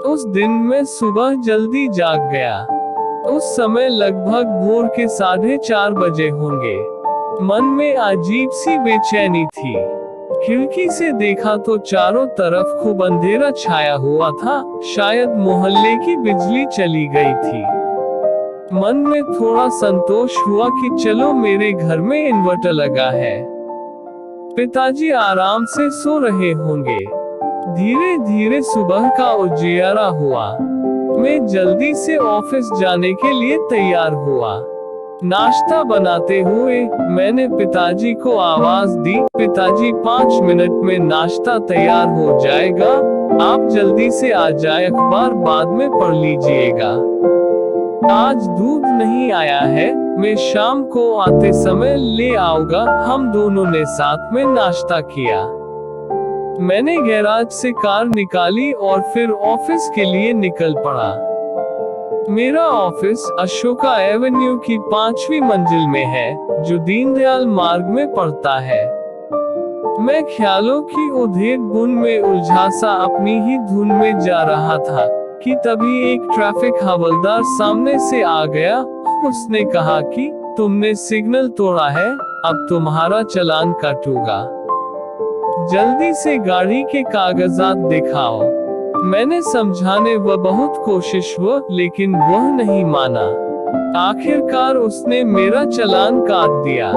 उस दिन मैं सुबह जल्दी जाग गया। उस समय लगभग भोर के 4:30 बजे होंगे। मन में अजीब सी बेचैनी थी। खिड़की से देखा तो चारों तरफ खूब अंधेरा छाया हुआ था, शायद मोहल्ले की बिजली चली गई थी। मन में थोड़ा संतोष हुआ कि चलो मेरे घर में इन्वर्टर लगा है। पिताजी आराम से सो रहे होंगे। धीरे धीरे सुबह का उजियारा हुआ। मैं जल्दी से ऑफिस जाने के लिए तैयार हुआ। नाश्ता बनाते हुए मैंने पिताजी को आवाज दी, पिताजी 5 मिनट में नाश्ता तैयार हो जाएगा, आप जल्दी से आ जाए, अखबार बाद में पढ़ लीजिएगा। आज दूध नहीं आया है, मैं शाम को आते समय ले आऊंगा। हम दोनों ने साथ में नाश्ता किया। मैंने गैराज से कार निकाली और फिर ऑफिस के लिए निकल पड़ा। मेरा ऑफिस अशोका एवेन्यू की 5वीं मंजिल में है, जो दीनदयाल मार्ग में पड़ता है। मैं ख्यालों की उधेड़ बुन में उलझा सा अपनी ही धुन में जा रहा था कि तभी एक ट्रैफिक हवलदार सामने से आ गया। उसने कहा कि तुमने सिग्नल तोड़ा है, अब तुम्हारा चालान काटूंगा। जल्दी से गाड़ी के कागजात दिखाओ। मैंने समझाने व बहुत कोशिश हुआ, लेकिन वह नहीं माना। आखिरकार उसने मेरा चालान काट दिया।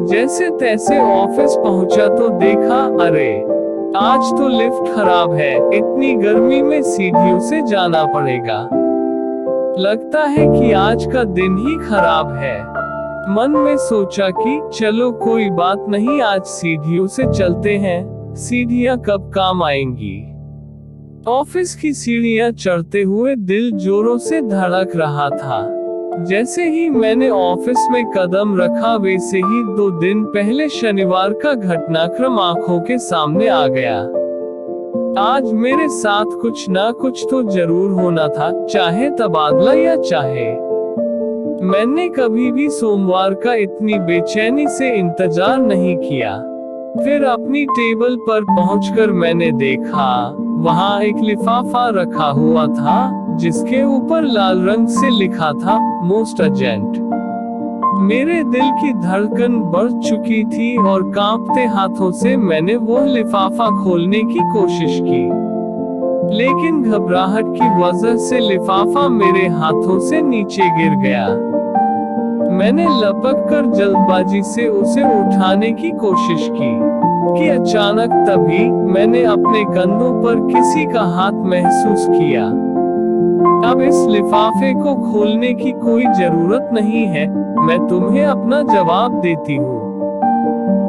जैसे तैसे ऑफिस पहुंचा तो देखा, अरे आज तो लिफ्ट खराब है, इतनी गर्मी में सीढ़ियों से जाना पड़ेगा। लगता है कि आज का दिन ही खराब है। मन में सोचा कि चलो कोई बात नहीं, आज सीढ़ियों से चलते हैं, सीढ़ियां कब काम आएंगी। ऑफिस की सीढ़ियां चढ़ते हुए दिल जोरों से धड़क रहा था। जैसे ही मैंने ऑफिस में कदम रखा, वैसे ही 2 दिन पहले शनिवार का घटनाक्रम आंखों के सामने आ गया। आज मेरे साथ कुछ ना कुछ तो जरूर होना था, चाहे तबादला या चाहे। मैंने कभी भी सोमवार का इतनी बेचैनी से इंतजार नहीं किया। फिर अपनी टेबल पर पहुंचकर मैंने देखा, वहां एक लिफाफा रखा हुआ था, जिसके ऊपर लाल रंग से लिखा था, मोस्ट अर्जेंट। मेरे दिल की धड़कन बढ़ चुकी थी और कांपते हाथों से मैंने वो लिफाफा खोलने की कोशिश की, लेकिन घबराहट की वजह से लिफाफा मेरे हाथों से नीचे गिर गया। मैंने लपक कर जल्दबाजी से उसे उठाने की कोशिश की कि अचानक तभी मैंने अपने कंधों पर किसी का हाथ महसूस किया। अब इस लिफाफे को खोलने की कोई जरूरत नहीं है, मैं तुम्हें अपना जवाब देती हूँ।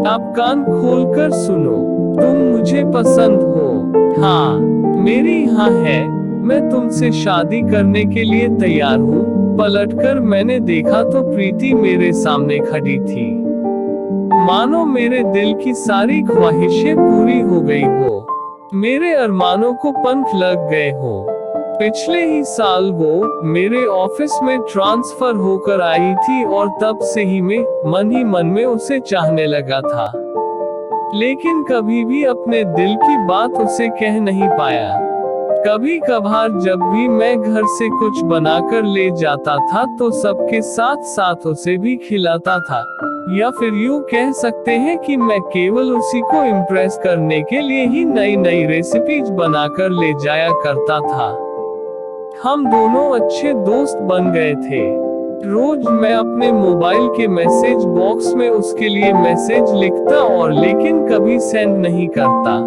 अब कान खोलकर सुनो, तुम मुझे पसंद हो। हाँ, मेरी हाँ है, मैं तुमसे शादी करने के लिए तैयार हूँ। पलटकर मैंने देखा तो प्रीति मेरे सामने खड़ी थी, मानो मेरे दिल की सारी ख्वाहिशें पूरी हो गई हो, मेरे अरमानों को पंख लग गए हो। पिछले ही साल वो मेरे ऑफिस में ट्रांसफर होकर आई थी और तब से ही मैं मन ही मन में उसे चाहने लगा था, लेकिन कभी भी अपने दिल की बात उसे कह नहीं पाया। कभी कभार जब भी मैं घर से कुछ बनाकर ले जाता था तो सबके साथ साथ उसे भी खिलाता था, या फिर यूँ कह सकते हैं कि मैं केवल उसी को इम्प्रेस करने के लिए ही नई नई रेसिपीज बनाकर ले जाया करता था। हम दोनों अच्छे दोस्त बन गए थे। रोज मैं अपने मोबाइल के मैसेज बॉक्स में उसके लिए मैसेज लिखता और लेकिन कभी सेंड नहीं करता।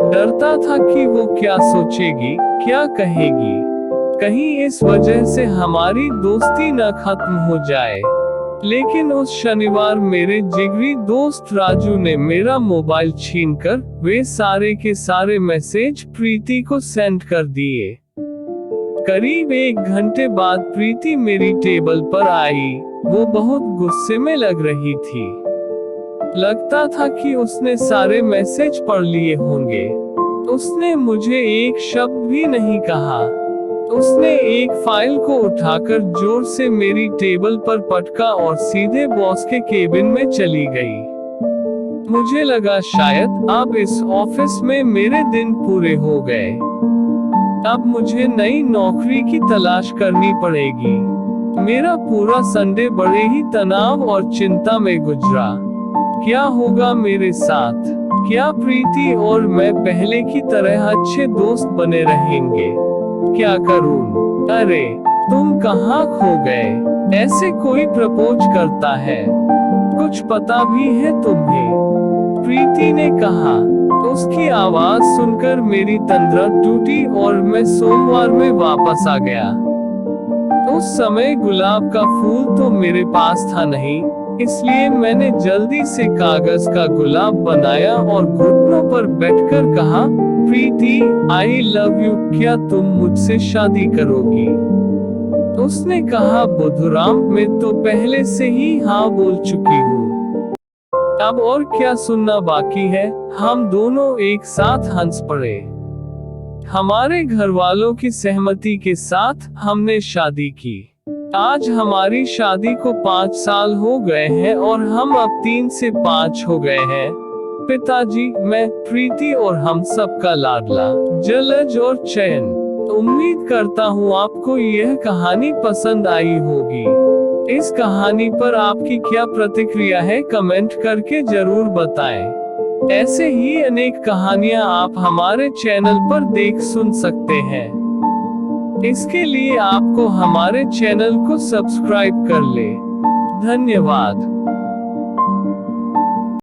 डरता था कि वो क्या सोचेगी, क्या कहेगी, कहीं इस वजह से हमारी दोस्ती न खत्म हो जाए। लेकिन उस शनिवार मेरे जिगरी दोस्त राजू ने मेरा मोबाइल छीनकर वे सारे के सारे मैसेज प्रीति को सेंड कर दिए। करीब 1 घंटे बाद प्रीति मेरी टेबल पर आई। वो बहुत गुस्से में लग रही थी। लगता था कि उसने सारे मैसेज पढ़ लिए होंगे। उसने मुझे एक शब्द भी नहीं कहा। उसने एक फाइल को उठाकर जोर से मेरी टेबल पर पटका और सीधे बॉस के केबिन में चली गई। मुझे लगा शायद अब इस ऑफिस में मेरे दिन पूरे हो गए। अब मुझे नई नौकरी की तलाश करनी पड़ेगी। मेरा पूरा संडे बड़े ही तनाव और चिंता में गुजरा। क्या होगा मेरे साथ? क्या प्रीति और मैं पहले की तरह अच्छे दोस्त बने रहेंगे? क्या करूं? अरे, तुम कहाँ खो गए? ऐसे कोई प्रपोज करता है? कुछ पता भी है तुम्हें? प्रीति ने कहा। उसकी आवाज सुनकर मेरी तंद्रा टूटी और मैं सोमवार में वापस आ गया। उस समय गुलाब का फूल तो मेरे पास था नहीं, इसलिए मैंने जल्दी से कागज का गुलाब बनाया और घुटनों पर बैठकर कहा, प्रीति, आई लव यू, क्या तुम मुझसे शादी करोगी? उसने कहा, बुधुराम, मैं तो पहले से ही हाँ बोल चुकी हूँ। अब और क्या सुनना बाकी है? हम दोनों एक साथ हंस पड़े। हमारे घर वालों की सहमति के साथ हमने शादी की। आज हमारी शादी को 5 साल हो गए हैं और हम अब 3 से 5 हो गए हैं। पिताजी, मैं, प्रीति और हम सबका लाडला जलज और चैन। उम्मीद करता हूँ आपको यह कहानी पसंद आई होगी। इस कहानी पर आपकी क्या प्रतिक्रिया है, कमेंट करके जरूर बताएं। ऐसे ही अनेक कहानियाँ आप हमारे चैनल पर देख सुन सकते हैं। इसके लिए आपको हमारे चैनल को सब्सक्राइब कर ले। धन्यवाद।